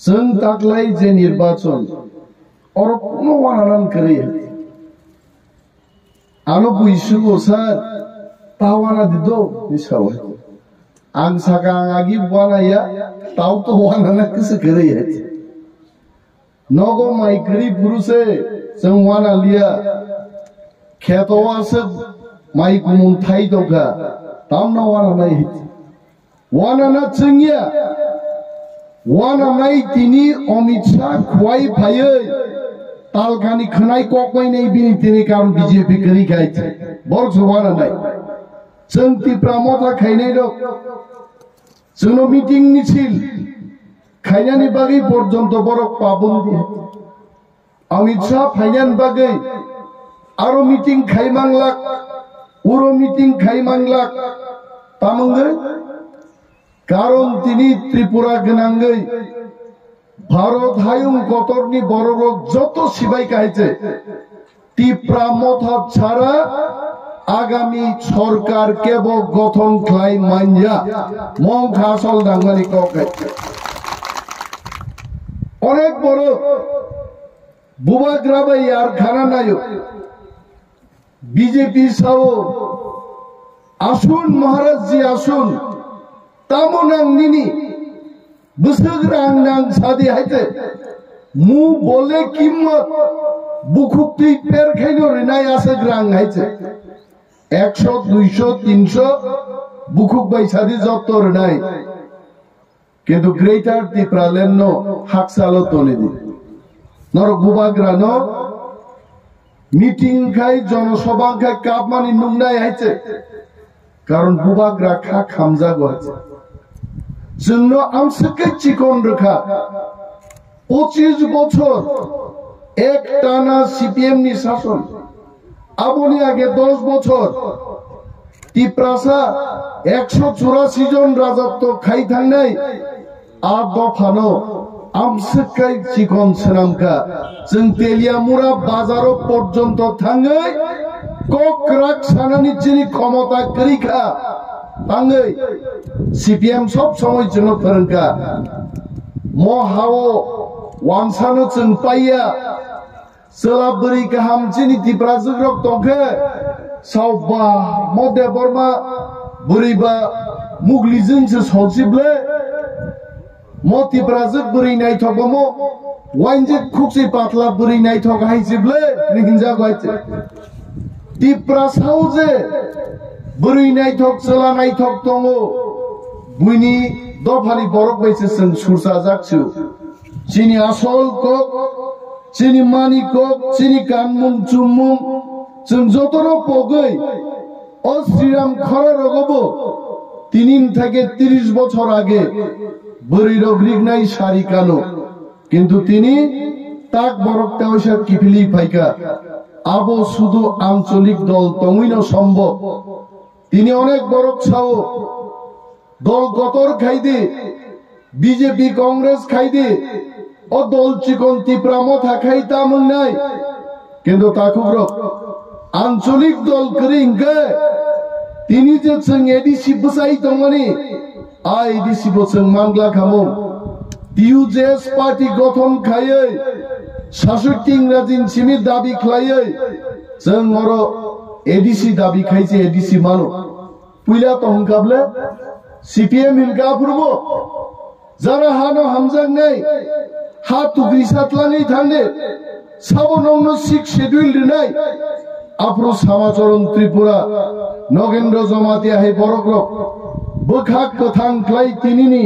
जों दाख्लै जे निर्वाचन और কোনো वानानान करे आलो बुइसुगो सार तावाना दिदो निसाव आं साका आगी वानाया ताव तो वानाना किस करे नगो माइकरी पुरुषे जों वाना लिया खेतवासे माइ गुमुन थाइ दगा तामना वानाना वानाना जोंनिया वानानाय दिनी अमित शाह खुवाई फायै तालखानि खोनाय ककमायनाय बिनि तिनि काम बीजेपी करि गायथे बरस वानानाय जों तिप्रा मथा खायनाय दं जोंनो मिटिं मिছিল खायनानि बागै पर्यन्त बरक पाबन्दी अमित शाह फायनान बागै आरो मिटिं खायमांलाक उरो मिटिं खायमांलाक तामंगै कारण তিনি ত্রিপুরা গনাঙ্গই ভারত হায়ুং কতরনি বড় রোগ যত সিবাই কাইছে ত্রিপুরা মথা ছাড়া আগামী সরকার কেব গঠন খাই মাইয়া মং খাসল ডাঙ্গানি ককাই অনেক বড় বুবাগ্রাবাই আর খানা নায়ো বিজেপি সাও আসুন মহারাজ জি আসুন तामोनांग निनी बसग्रांग नांग सादी हाइते मु बोले कीमत बुखुक्ति पेर खाइनो रिनाय आसग्रांग हाइते 100 200 300 बुखुक बाई सादी जत्तो रिनाय किन्तु ग्रेटर त्रिपुरालेन्नो हाकसालो तोनेदि नर बुबाग्रानो मीटिंग खाइ जनसभा खाइ कापमानि नुंनाय हाइते कारण बुबाग्रा खा खामजा गयते जोंनो आंसके चिकन रखा 25 বছর एक टाना सीपीएम नि शासन आबोनि आगे 10 বছর ত্রিপুরাসা 184 जन राजत्व खाइ थांनाय आ दफानो आमसके चिकन सोनामका जों तेलियामुरा बाजारो पर्यन्त थाङै कक्राक सानानि जिनि क्षमता करिखा तांगै सीपीएम सब समय जोंनो फोरोंखा महाव वानसानो जों पाइया सोलाबुरि गाहाम जिनि त्रिपुरा जुग्रब दंखे सावबा मध्य बर्मा बुरिबा मुगलिजोंसो सौसिबले म त्रिपुरा जुग बुरि नायथगमो वाइनजे खुक्सि पातला बुरि नायथग हाइसिबले निगिनजा गायते त्रिपुरा साउजे बुरि नायथक सोला नायथक दङो बुइनि दफानि बरक बैसे जों सुरसा जाकसु जिनि आसल कक जिनि मानि कक जिनि गानमुं जुमुं जों जतनो पगै अ श्रीराम खरा रगबो तिनिन থেকে 30 বছর আগে বুরি রগরিগনাই সারিকানো কিন্তু তিনি তাক বরকটা ওইসব কিফিলি ফাইকা আবো শুধু আঞ্চলিক দল তমইনো সম্ভব তিনি অনেক বড় ছাও দল গতর খাইদে বিজেপি কংগ্রেস খাইদে ও দল চিকন ত্রিপুরা মথা খাইতাম নাই কিন্তু তাকুব্র আঞ্চলিক দল করিংকে তিনি যে जों एडीसी बसाई दंगनि आ एडीसी बसों मांगला खामो टीयूजेएस पार्टी गठन खायै 66 इंराजिन सिमि दाबी खायै जों अरो एडीसी दाबी खाइसे एडीसी मानो पुइला तो हंकाबले सीपीएम हिलका फुरबो जारा हानो हामजां नै हा तुग्रिसातलाङै थांदे साबनंनो 6 शेड्यूल दिनाय आफ्रो समाचरण त्रिपुरा नगेन्द्र जमातिया है बरग्रक बखाक कथां क्लाय तिनिनि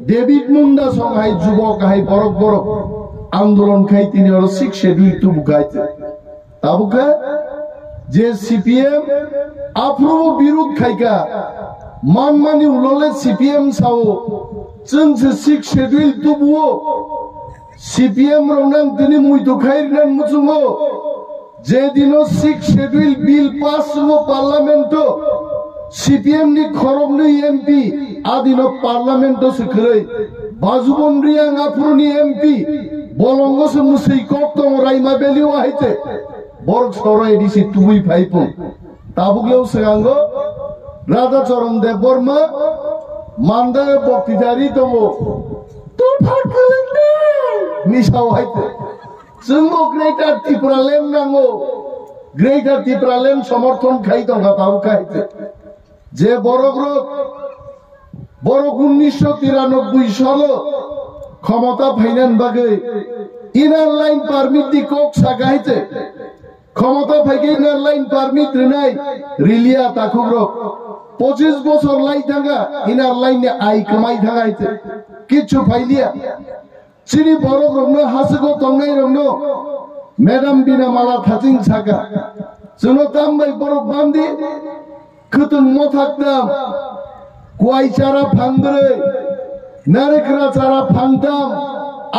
डेविड मुंडा संहाय जुबक हाय बरक बरक आंदोलन खाय तिनि और 6 शेड्यूल तु बुगायते ताबुके जे सीपीएम आफ्रो विरोध खायका मानमानि उलले सीपीएम साओ जोंसो 6 शेड्यूल तु बुओ सीपीएम रंनां तिनि मुइतो खायरनान मुचुङो जे दिनो 6 शेड्यूल बिल पास हुआ पार्लियामेंटो सीपीएम नि खरबनि एमपी आदिनो पार्लियामेंटो से खरै बाजुबनरिया आफ्रोनि एमपी बलंगो से मुसै कक दं रायमा बेलिवा हायते बरक सरा एडीसी तुबुइ फाइपो ताबुगलेव सिगांगो राधाचरण देबबर्मा मानदाय बक्तिदारि दङ तो फाकलेंदे मिसाव हायते जोंबो ग्रेटार त्रिपुरालेण्ड नांगौ ग्रेटार त्रिपुरालेण्ड समर्थन खाई दंगा ताबो खायते जे बरग्रुप 1993 सालो क्षमता फाइनान बागै इनार लाइन पारमिट दी कोक सागायते क्षमता फाइके इनार लाइन पारमिट रिनाय रिलिया ताकुग्रक 25 বছর লাই থাকা ইনার লাইনে আই কামাই থাকাইতে কিছু ফাইলিয়া চিনি বড় রংনো হাসিগো তংনাই রংনো ম্যাডাম বিনা মালা থাচিং ছাকা जोंनो तामबाय बरफ बांदि खोतों मथाकदाम गय चारा फांब्रै नारेंखल चारा फांथाम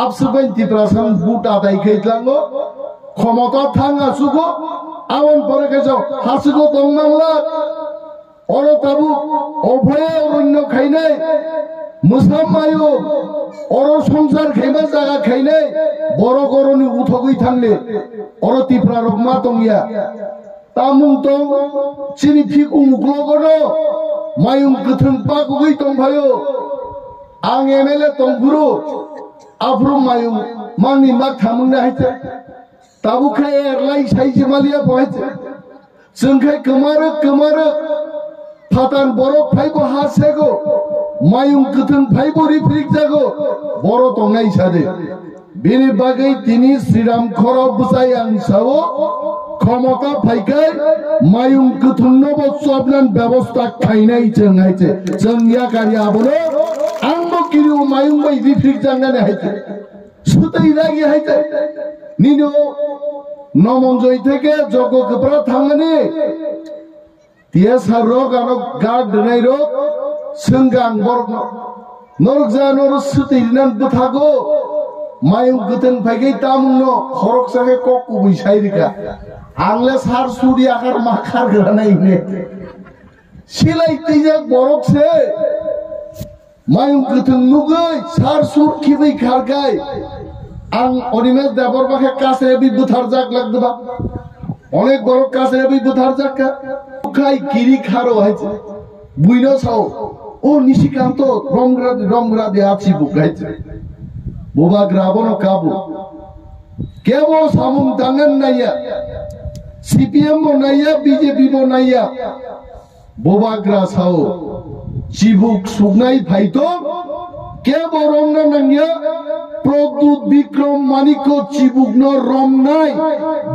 आपसुबाय तिप्रासान बुट आदाय खैलांगो क्षमता थांगा सुगो आवन परेकेजाव हासिगो दंनांला अरो ताबु अभय अरण्य खायनाय मोसामायो अरो संसार खैमा जागा खायनाय बर गरनि उथगै थांले अरो तिप्रा रगमा दंया तामुं दं चिनि फिगु मुग्लगनो मायुं गोथों पागुगै दंफायो आं एमएलए दंगुरु आफ्रु मायुं मांनि माग थामुंना हायते ताबुखाय एरलाय साइजिमालिया बहायते जोंखाय गोमारो फातान बरफ फाइबो हासेगो मायुं गोथों फाइबो रिफ्रिक जागो बर दंनाय सादे बेनि बागै दिनै श्रीराम खर बुजाय आं सावो क्षमता फाइकाय मायुं गोथोंनोबो सबनान व्यवस्था खायनाय जों हायते जों याकारि आबनो आंबो किरिउ मायुं बाय रिफ्रिक जांनानै हायते सुतै लागि हायते निनो नमनजय থেকে जग गोब्रा थांनानै तियासार रोग आरो गाड दनाय रोग सोंगां बरग नरक जा नर सुतैनान बुथागो मायुं गोथों फाइगै तामुनो खरक सागे ककु बैसायरिका आंले सार सुरि आकार मा खारग्रानायने सिलाय तैजा बरक से मायुं गोथों नुगै सार सुर खिबै खारगाय आं अनिमेश देवर बाखे कासे बि बुथार जाक लागदबा अनेक बरक कासे बि बुथार जाका खाय गिरि खारो हायছে बुइनो साव ओ निशिकांत रमग्रा दे आछि बुगायছে बोबा ग्राबनो काबु केबो सामुं दांगन नाया सीपीएम बो नाया बीजेपी बो नाया बोबा ग्रा साव चिबुक सुगनाय फाइतो केबो रमना नांया प्रदुत विक्रम मानिको चिबुकनो रमनाय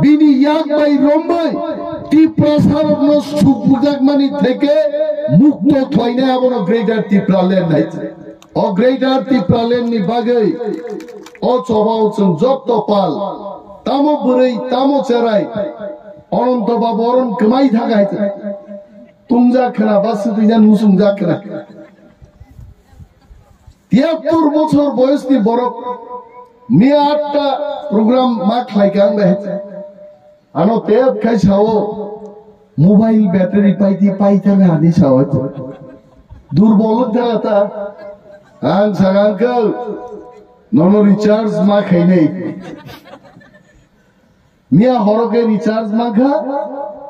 बिनि याक बाय रमबाय तिप्रासारनो सुबुजाकमानि থেকে मुक्त थयनाय आबनो ग्रेटार तिप्रालेण्ड हायছে अ ग्रेटार तिप्रालेण्ड नि बागै अ चबाव जों जत्त पाल तामो बुरै तामो चेराय अनन्त बाबरन गोमाय थागायছে तुंजा खोना बासु दैजा नुसुं जाखोना 73 বছর বয়সী বরক মিয়া 8টা প্রোগ্রাম মা খাইকাং বেছে আনো তেব খাইছাও মোবাইল ব্যাটারি পাইতে আনি সাও দুর্বল থাকা आं सांगांखौ ननो रिचार्ज मा खायनै मिया हरके रिचार्ज माखा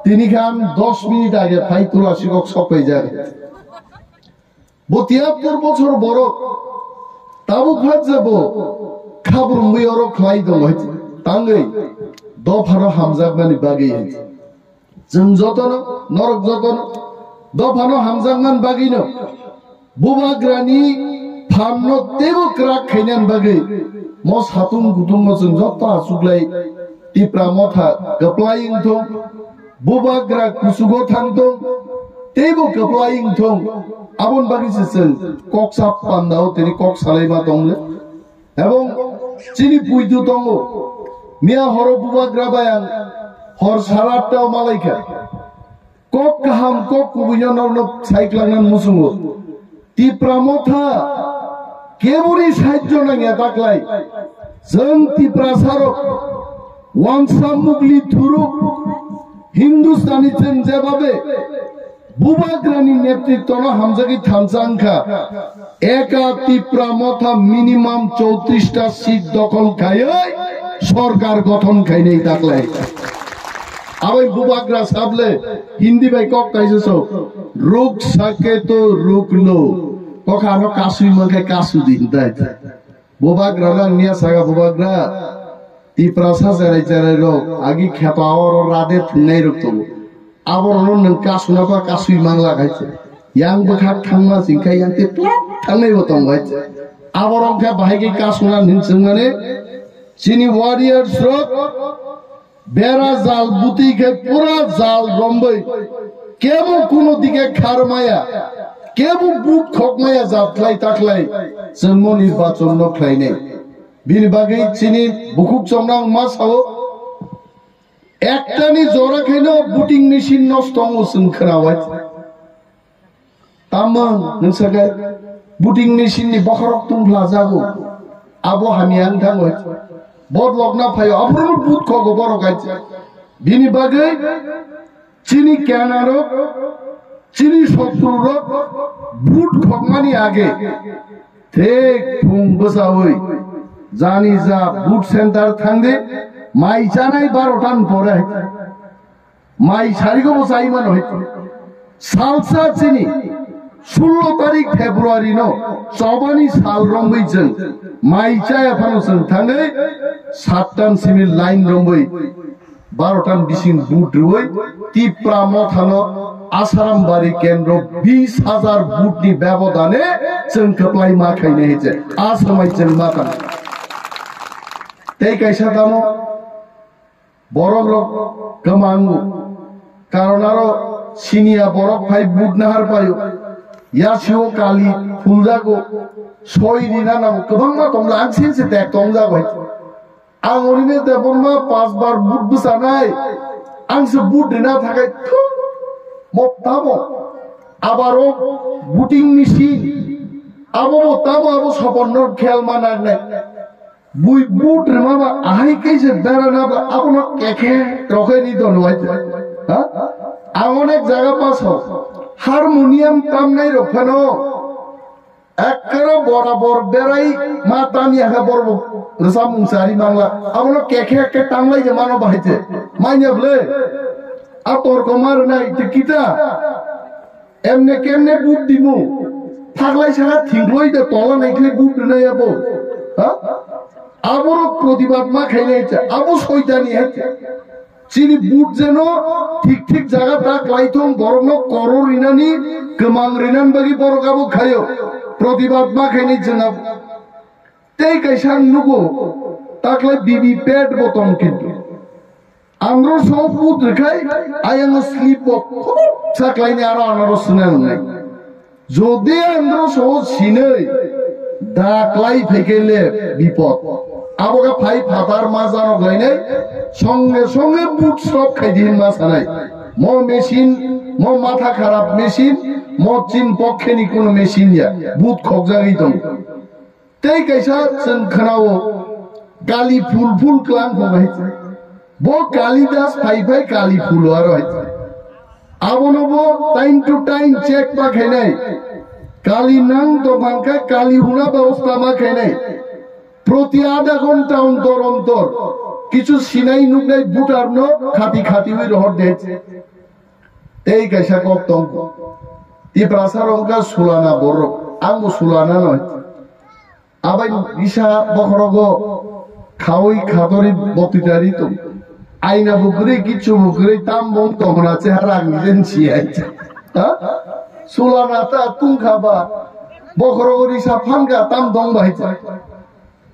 तिनि खान 10 मिनिट आगे फाइ तुलासिगक सपै जागे 72 বছর বড় ताबु खात जाबो खाब्रुंबै अर खाय दं हायते तांगै दफानो हामजागमानि बागै हायते जों जतन नरक जतन दफानो हामजागमान बागैनो बुबाग्रानि फामनो तेबो क्राक खायनान बागै म सातुं गुदुं जों जत्ता सुग्लाय तिप्रा मथा गप्लायिं थं बुबाग्रा कुसुगो थांथं तेबो गप्लायिं थं आबन बागै जों कक्सा पान्दाव तेनि कक सालायमा दंले एबं चिनि पुइदु दंगो मिया हर बुबाग्रा बायां हर साराटाव मालायखा कक गाहाम कक कुबैनावनो साइक्लांनान मुसुङो तिप्रा मथा केबुरी साहाय्य नांगिया ताकलाय जों तिप्रा सारक वांसा मुगली थुरुक हिंदुस्तानी जों जेबाबे बुबाग्रानि नेतृत्वनो हामजागि थामसांखा एका तिप्रा मथा मिनिमाम 34টা सीट दखल खायै सरकार गठन खायनै ताकलाय आबै बुबाग्रा साबले हिंदी बाय कक काइसो रुक सके तो रुक लो कखानो कासुइ मगे कासु दिनदाय bubagra lang niya saga bubagra ti prasa jarai jarai rok agi kheta or rade thunai rok to aborno nang kasuna pa kasui mangla gaitse yang bekhat thangma singkai yang te plop thangnai botong gaitse aborong kha bahagi kasuna ninsungane chini warriors rok বেড়া জাল বুতি কে পুরা জাল রম্বই কেবল কোন দিকে খারমায়া কেবল বুক খকমায়া জাতলাই তাকলাই জন্ম নির্বাচন নখলাই নেই বিনি বাগৈ চিনি বুকুক চমরাং মাসাও একটানি জোড়া খাইনো বুটিং মেশিন নষ্ট হসুন খনাওয়াই তামন নসগে বুটিং মেশিন नि बखरक तुमफ्ला जागो आबो हामियां थांगो बहुत लग्ना फायो अफ्रो बुट खगो बरो गाइছে बिनि बागै चिनी क्यानारो चिनी शत्रुरो बुट खगमानि आगे थेक फुं बसावै जानि जा बुट सेन्टार थांदे माइ जानाय 12 टान परे माइ सारिगो बसाइमान हय सालसा चिनी 16 तारिख फेब्रुआरी नो चौबानी साल रंबै जों माइचा एफानो जों थाङै 7 टान सिमि लाइन रंबै 12 टान बिसिं बुट रुवै तिप्रा मथानो आसारामबारी केन्द्र 20,000 बुटनि व्यवधाने जों खोप्लाय माखायनो हेजे आसामाय जों माखा तै कैसा दामो बरफ गमांगु कारण आरो सिनिया बरफ फाइ बुट नाहार पायो यासिओ काली फुलजागो सय दिना नाम गोबां दंला आं सेनसे टेक दं जाबाय आं ओरैनो देबरमा 5 बार बुट बुसानाय आंसो बुट दिना थाखाय मप्ताबो आबारो बुटिं मेसिन आबो मप्ताबो आबो सपन्न खेल मानागनाय बुई बुट माबा आहाय कैसे बेराना आबो न केखे रखैनि दनवाय हा आं अनेक जायगा पासो हारमोनियम तामनाय रफानो एकरा बराबर बेराय मातानि हा बराबर रसा मुंसारि मांला आबनो केखे के तामलाय जे मानो बाहायते माइनबले आ तोर कमार नाय टिकिटा एमने केमने बुट दिमु थागलाय सारा थिंग्लय दे तला नायखले बुट नायाबो हा आबरो प्रतिबाद मा खायनायचे आबो सयदानि हेते चिनी बुट जेनो ठीक ठीक जगह ताक लाइथों बरनो करो रिनानी कमांग रिनान बगी बरगाबो खायो प्रतिबाद मा खायनि जोंना तै कैसा नुगो ताकलाय बिबि पेट बटन किन्तु आंग्रो सो बुट रखाय आयांगो स्लिप साकलायनि आरो आनारो सुनाय नंनाय जदि आंग्रो सो सिनै दाकलाय फैकेले विपद आबोगा फाइ फादार मा जानो गलायनाय संगे संगे बुट स्टप खायदिन मा सानाय मो मेशिन मो माथा खराब मेशिन मो चिन पक्षेनि कोनो मेशिन या बुट खगजागै दं तै कैसा जों खोनावो काली फुल फुल क्लां फबाय बो कालिदास फाइ फाइ काली फुल आरो आबोनबो टाइम टू टाइम चेक मा खायनाय काली नां दबांका काली हुना व्यवस्था मा खायनाय प्रति आधा घंटा अंतर अंतर किछु सिनाई नुकनाय बुटारनो खाती खाती हुई रहर देছে এই कैसा কক্তং তি প্রাসার অঙ্কা সুলানা বড় আঙ্গু সুলানা নয় আবাই ইসা বখরগো খাওই খাদরি বতিটারি তো আইনা বুকরে কিছু বুকরে তাম বং তমনা চেহারা নিজেন ছিয়াইছে হ্যাঁ সুলানা তা তুম খাবা বখরগো ইসা ফানগা তাম দং বাহিছে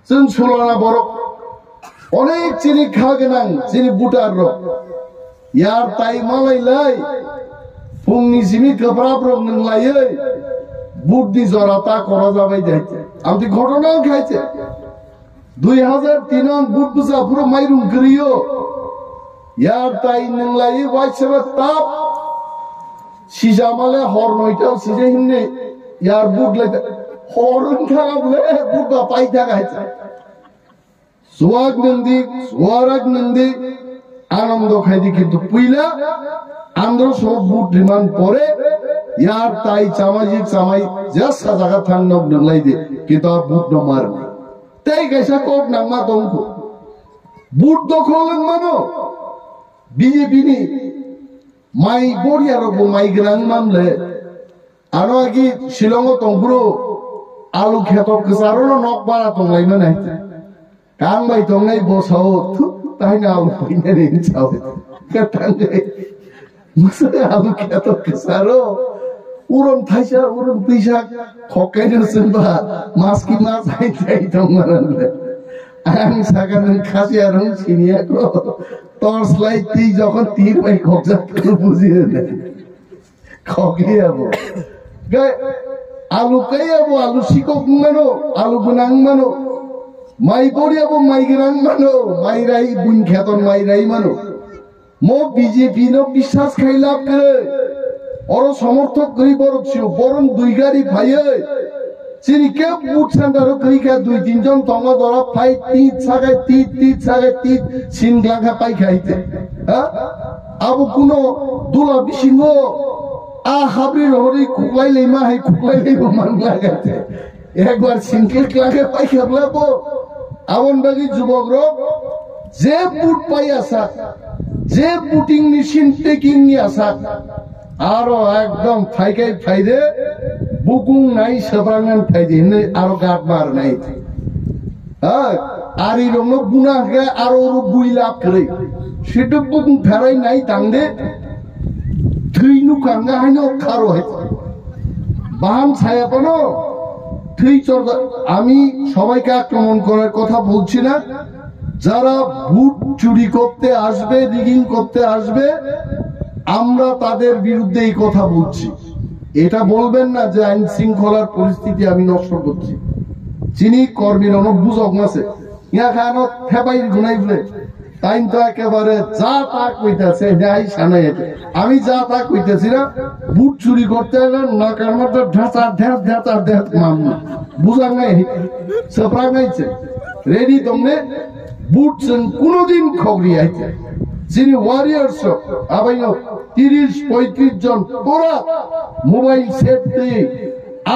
जों सुलाना बरक अनेक चिनि खागोनां चिनि बुटार रक यार ताइ मालायलाय फुंनि जिमि गोब्राब रक नंलायै बुटनि जराता करा जाबाय जायते आमति घटना खायছে 2003 आं बुट बुसा पुरो माइरुं गरियो यार ताइ नंलायै वाइसबा ताप सिजामाले हर 9टाव सिजे हिन्ने यार बुट लाय हरन थागाबले बुटबा पाइ थागायছে सुवाग नंदी आनंद खायदि किन्तु पुइला आंध्र सब बुट रिमान परे यार ताई सामाजिक सामाई जसा जागा थांनोग नंलाय दे किन्तु बुट न मार तै कैसा कोक नामा दंखो बुट दखल मानो बीजेपी नि माइ बरिया रबो माइ ग्रां मामले आरो आगि Shillong तंब्रो alu khetok kesaro no nok bara tonglai mana kang bai tonglai bosau tai na alu pine rin chau katang masa alu khetok kesaro uron thaisa uron pisa khokai no semba maski mas hai tai tongmaran ang sagan khasi arong sinia ko torch light ti jokhon tir bai khokja ko bujiye na khokai abo gai alu kai abo alu sikok mano alu gunang mano mai kori abo mai girang mano mai rai bun kheton mai rai mano mo BJP no বিশ্বাস খাই লাভ করে और समर्थक गई बरक छियो बरम दुई गाड़ी भाइए चिनी के बुट सेंटर कई के दुई तीन जन तंग दरा फाइ तीत सागे तीत सिंगला का पाई खाइते हां अब कुनो दुला बिसिंगो आ हाबरी रोरी खुलाई लेमा है खुलाई लेबो मान लागाते एक बार सिंगल क्लागे पाई खाबलाबो आवन बागी जुबक रो जे बुट पाई आसा जे बुटिंग मेशिन टेकिंग नि आसा आरो एकदम फाइकै फाइदे बुकुं नाइ सब्रांगन फाइदे ने आरो गाट मार नाइ आरी रंग बुना के आरो रु बुइला करे सिद बुकुं फेराइ नाइ तांदे थैनु कांगा हानो खारो है बाम ছায়া পানো থৈ চর্দা আমি সবাইকে আক্রমণ করার কথা বলছি না যারা ভোট চুরি করতে আসবে রিগিং করতে আসবে আমরা তাদের বিরুদ্ধে এই কথা বলছি এটা বলবেন না যে আইন শৃঙ্খলার পরিস্থিতি আমি নষ্ট করছি চিনি কর্মীর অনুবুঝক আছে ইয়া খানো ফেবাই গুনাই বলে তাই তো একেবারে যা তা কইতাছে যাই সানাই আমি যা তা কইতেছি না বুট চুরি করতে গেলে নাকার মধ্যে ঢাচা ঢেত মামলা বুঝা নাই সপরা নাইছে রেডি তোমনে বুট কোনদিন খবরি আইছে যিনি ওয়ারিয়ার্স আবাইনো 30-35 জন পুরা মোবাইল সেট দিয়ে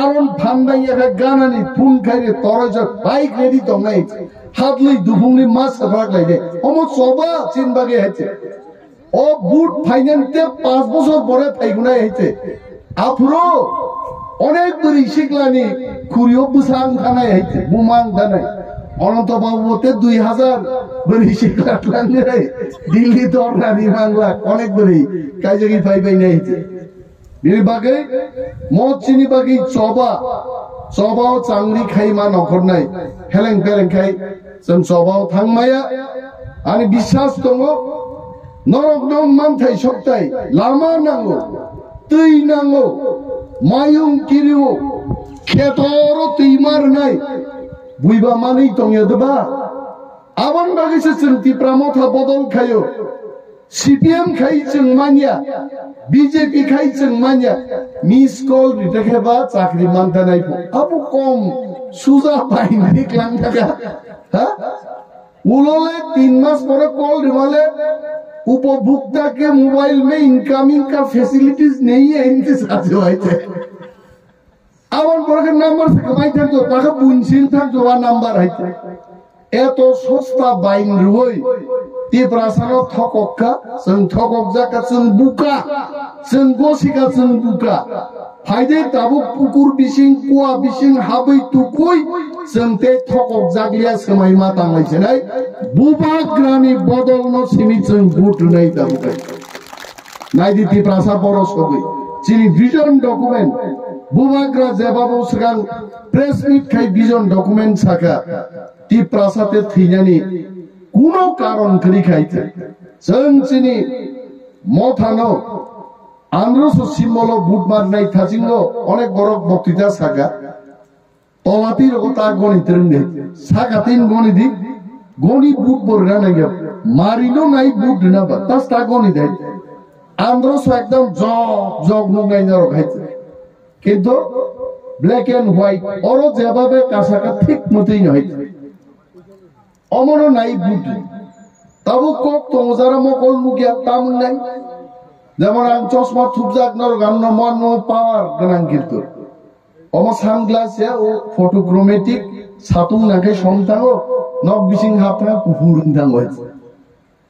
আরন ফান্দাইয়া গানানি ফোন খাইরে তরজ বাইক রেডি তো নাই হাতলি দুপুংনি মাছ রাখলাই দে অমো সবা চিনবাগে হইছে ও বুট ফাইনান্সে 5 বছর পরে ফাইগুনাই হইছে আফরো অনেক দূরে শিখলানি খুরিও বুসাং থানায় হইছে বুমাং থানায় অনন্ত বাবুতে 2000 বলি শিখলান রে দিল্লি দরনারি বাংলা অনেক দূরে কাজগি পাই নাই বিবাগে মদ চিনি বাকি চবাও চাংরি খাইমা নখর নাই হেলেং পেলেং খাই जों চবাও থাংমায়া আমি বিশ্বাস দङ নরক নং মানথাই সপ্তাই লামা নাঙ্গো তুই নাঙ্গো মায়ুং কিরিও খেতর তুইমার নাই বুইবা মানেই দङदबा আবান বাগিছে जों তিপ্রামথা বদল খায়ো সিপিএম খাই जों মানিয়া বিজেপি খাই जों মানিয়া মিস কল রিটেখেবা চাকরি মানতা নাই আপু কম সুজা পাই নাই ক্লাং থাকা হ্যাঁ उलोले 3 मास पर कॉल रिवाले उपभोक्ता के मोबाइल में इनकमिंग का फैसिलिटीज नहीं है इनके साथ जो आए थे आवन पर के नंबर से कमाई था तो ताका बुनसिन था जो वा नंबर है ए तो सस्ता बाइन रुई ती प्रासानो थकक्का जों थककजा का जों बुका जों गसिका जों बुका फायदे ताबु पुकुर बिसिं कुवा बिसिं हाबै तुकुइ जों ते थकक जागलिया समाय मा तांलायसे नाय बुबाग्रानि बदल न सिमि जों बुट नै ताबुकाय नायदिति प्रासा परस होगै जिनि विजन डकुमेन्ट बुबाग्रा जेबाबो सिगां प्रेस मिट खाय विजन डकुमेन्ट साका ती प्रासाते थैनानि कुनो कारण करि खायथे जों जिनि मथानो आंद्रस सिम्बल बुटमार नाय थाजिंगो अनेक बरक बक्तृता सागा तलातिर गता गणित रोंदे सागातिन गणित गणि बुट बरगा नाय मारिनो नाय बुट नाबा तास्ता गणित है आंद्रस एकदम जग नगाय जरो खायते किंतु ब्लैक एंड व्हाइट और जेबाबे कासाका ठीक मतेই নহয় अमरो नाय बुट ताबु কক तंजारा मकल मुगिया तामुन नाय যেমন আং চশমা থুবজাক নর গান্ন মন পাওয়ার গানাং কিন্তু অম সানগ্লাসে ও ফটোক্রোমেটিক সাতুং নাকে সংথাঙ্গ নক বিসিং হাফা কুফুরুং দাং হইছে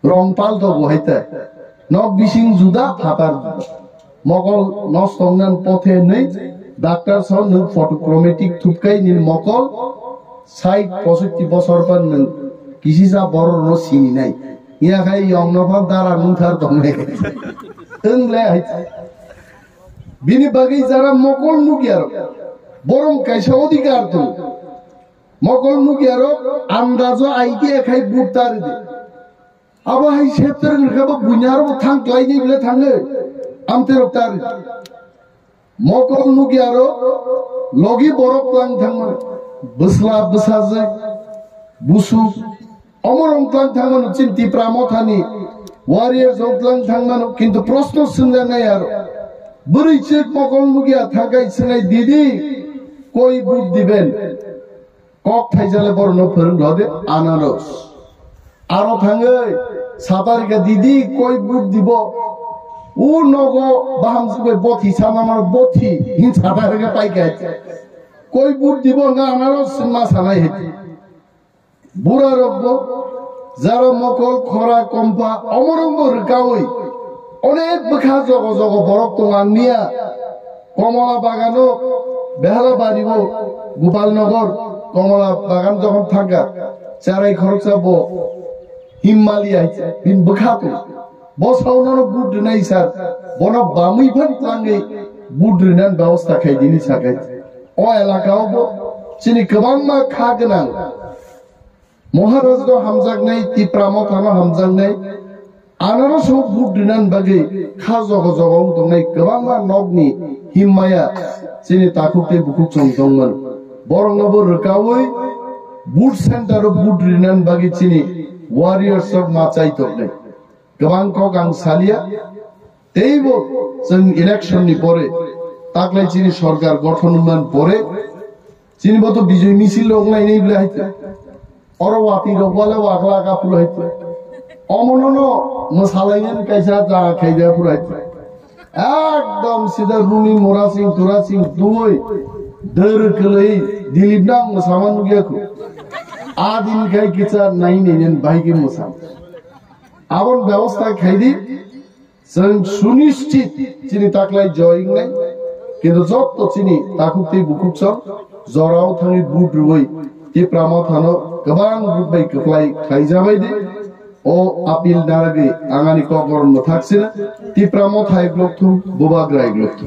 রং পাল তো বহাইতে নক বিসিং জুদা ফাতার মগল নস্তংনান পথে নেই ডাক্তার সহ নों ফটোক্রোমেটিক থুপকাই নিন মকল 60-65 বছর পর নों কিসিসা বড় ন সিনি নাই ইয়া খাই ইয়ংনফান দারা নুথার দমে ওংলে আইছে বিনি বাগি যারা মকল নুগিয়ার বরং কাইসা অধিকার তো মকল নুগিয়ার আন্দাজ আইকে খাই বুটার দে আবা হাই সেপ্টার গরখাব বুইনার থাং ক্লাইনি বলে থাঙ্গে আমতে রক্তার মকল নুগিয়ার লগি বরক প্লাং থাঙ্গন বসলা বসাজে বুসু অমরং প্লাং থাঙ্গন চিন্তি প্রামথানি ওয়ারিয়ার জংপ্লাং থাঙ্গন কিন্তু প্রশ্ন শুনজানাই আর বড়ই চেক মকল নুগিয়া থাকাই সিনাই দিদি কই বুট দিবেন কক থাইজালে বড় ফরং লদে আনারস আরো থাঙ্গে সাতারিকা দিদি কই বুট দিব ও নগো বাহামসুবে বথি সামামার বথি হিন সাতারিকা পাইকাই কই বুট দিব না আনারস মা সানাই হেতি বুড়া রব্ব যারা মকল খরা কম্পা অমরঙ্গ রেকাওই অনেক বখা জগ জগ বরফ তোমার নিয়া কমলা বাগানও বেহালা বাড়িব গোপালনগর কমলা বাগান যখন থাকা চারাই খরচ যাবো হিমালি আইছে বিন বখাতো বসাউনানো বুট নাই স্যার বন বামুই ফান প্লাঙ্গে বুট রিনান ব্যবস্থা খাই দিনি সাকাই ও এলাকাও চিনি গোबां मा खा गोनां महाराज हामजाक নাই তিপ্রামো থানো হামজাক নাই আনারস বুট রিনান বাগে খা জগ জগং দংনাই गोबां मा नगनि हिमाया চিনি তাকুতে বুকুক চংদংমন বরংনবো রকাওই বুট সেন্টার বুট রিনান বাগে চিনি ওয়ারিয়ার্स অফ মাচাই তকনে गोबां কক आं সালিয়া তেইবো जों ইলেকশননি পরে তাকলাই চিনি সরকার গঠন মান পরে চিনি বতো বিজয় মিছিল লংলাই নেই বলে হাইতে অরওয়াতি রবলে ওয়াকলা কা পুরো হাইতে অমনন মশালাইন কাইসা যা খাইদা পুরো হাইতে একদম সিধা রুনি মোরা সিং তুরা সিং দুই দর কলাই দিলীপ নাম সামান গিয়াকু আদিন খাই কিছা নাই নেন বাইকে মোসাম আবন ব্যবস্থা খাইদি जों सुनिश्चित चिनी ताकलाई जयिं নাই কিন্তু যত চিনি তাকুতি বুকুকছ জরাও থাঙি বুট রুই তি প্রামো থানো गोबां বুট বাই কফলাই খাইজাবাই দে ও আপিল নারাগে আঙানি কগরন থাকছিনা তি প্রামো থাই ব্লক থু বুবাগ্রাই ব্লক থু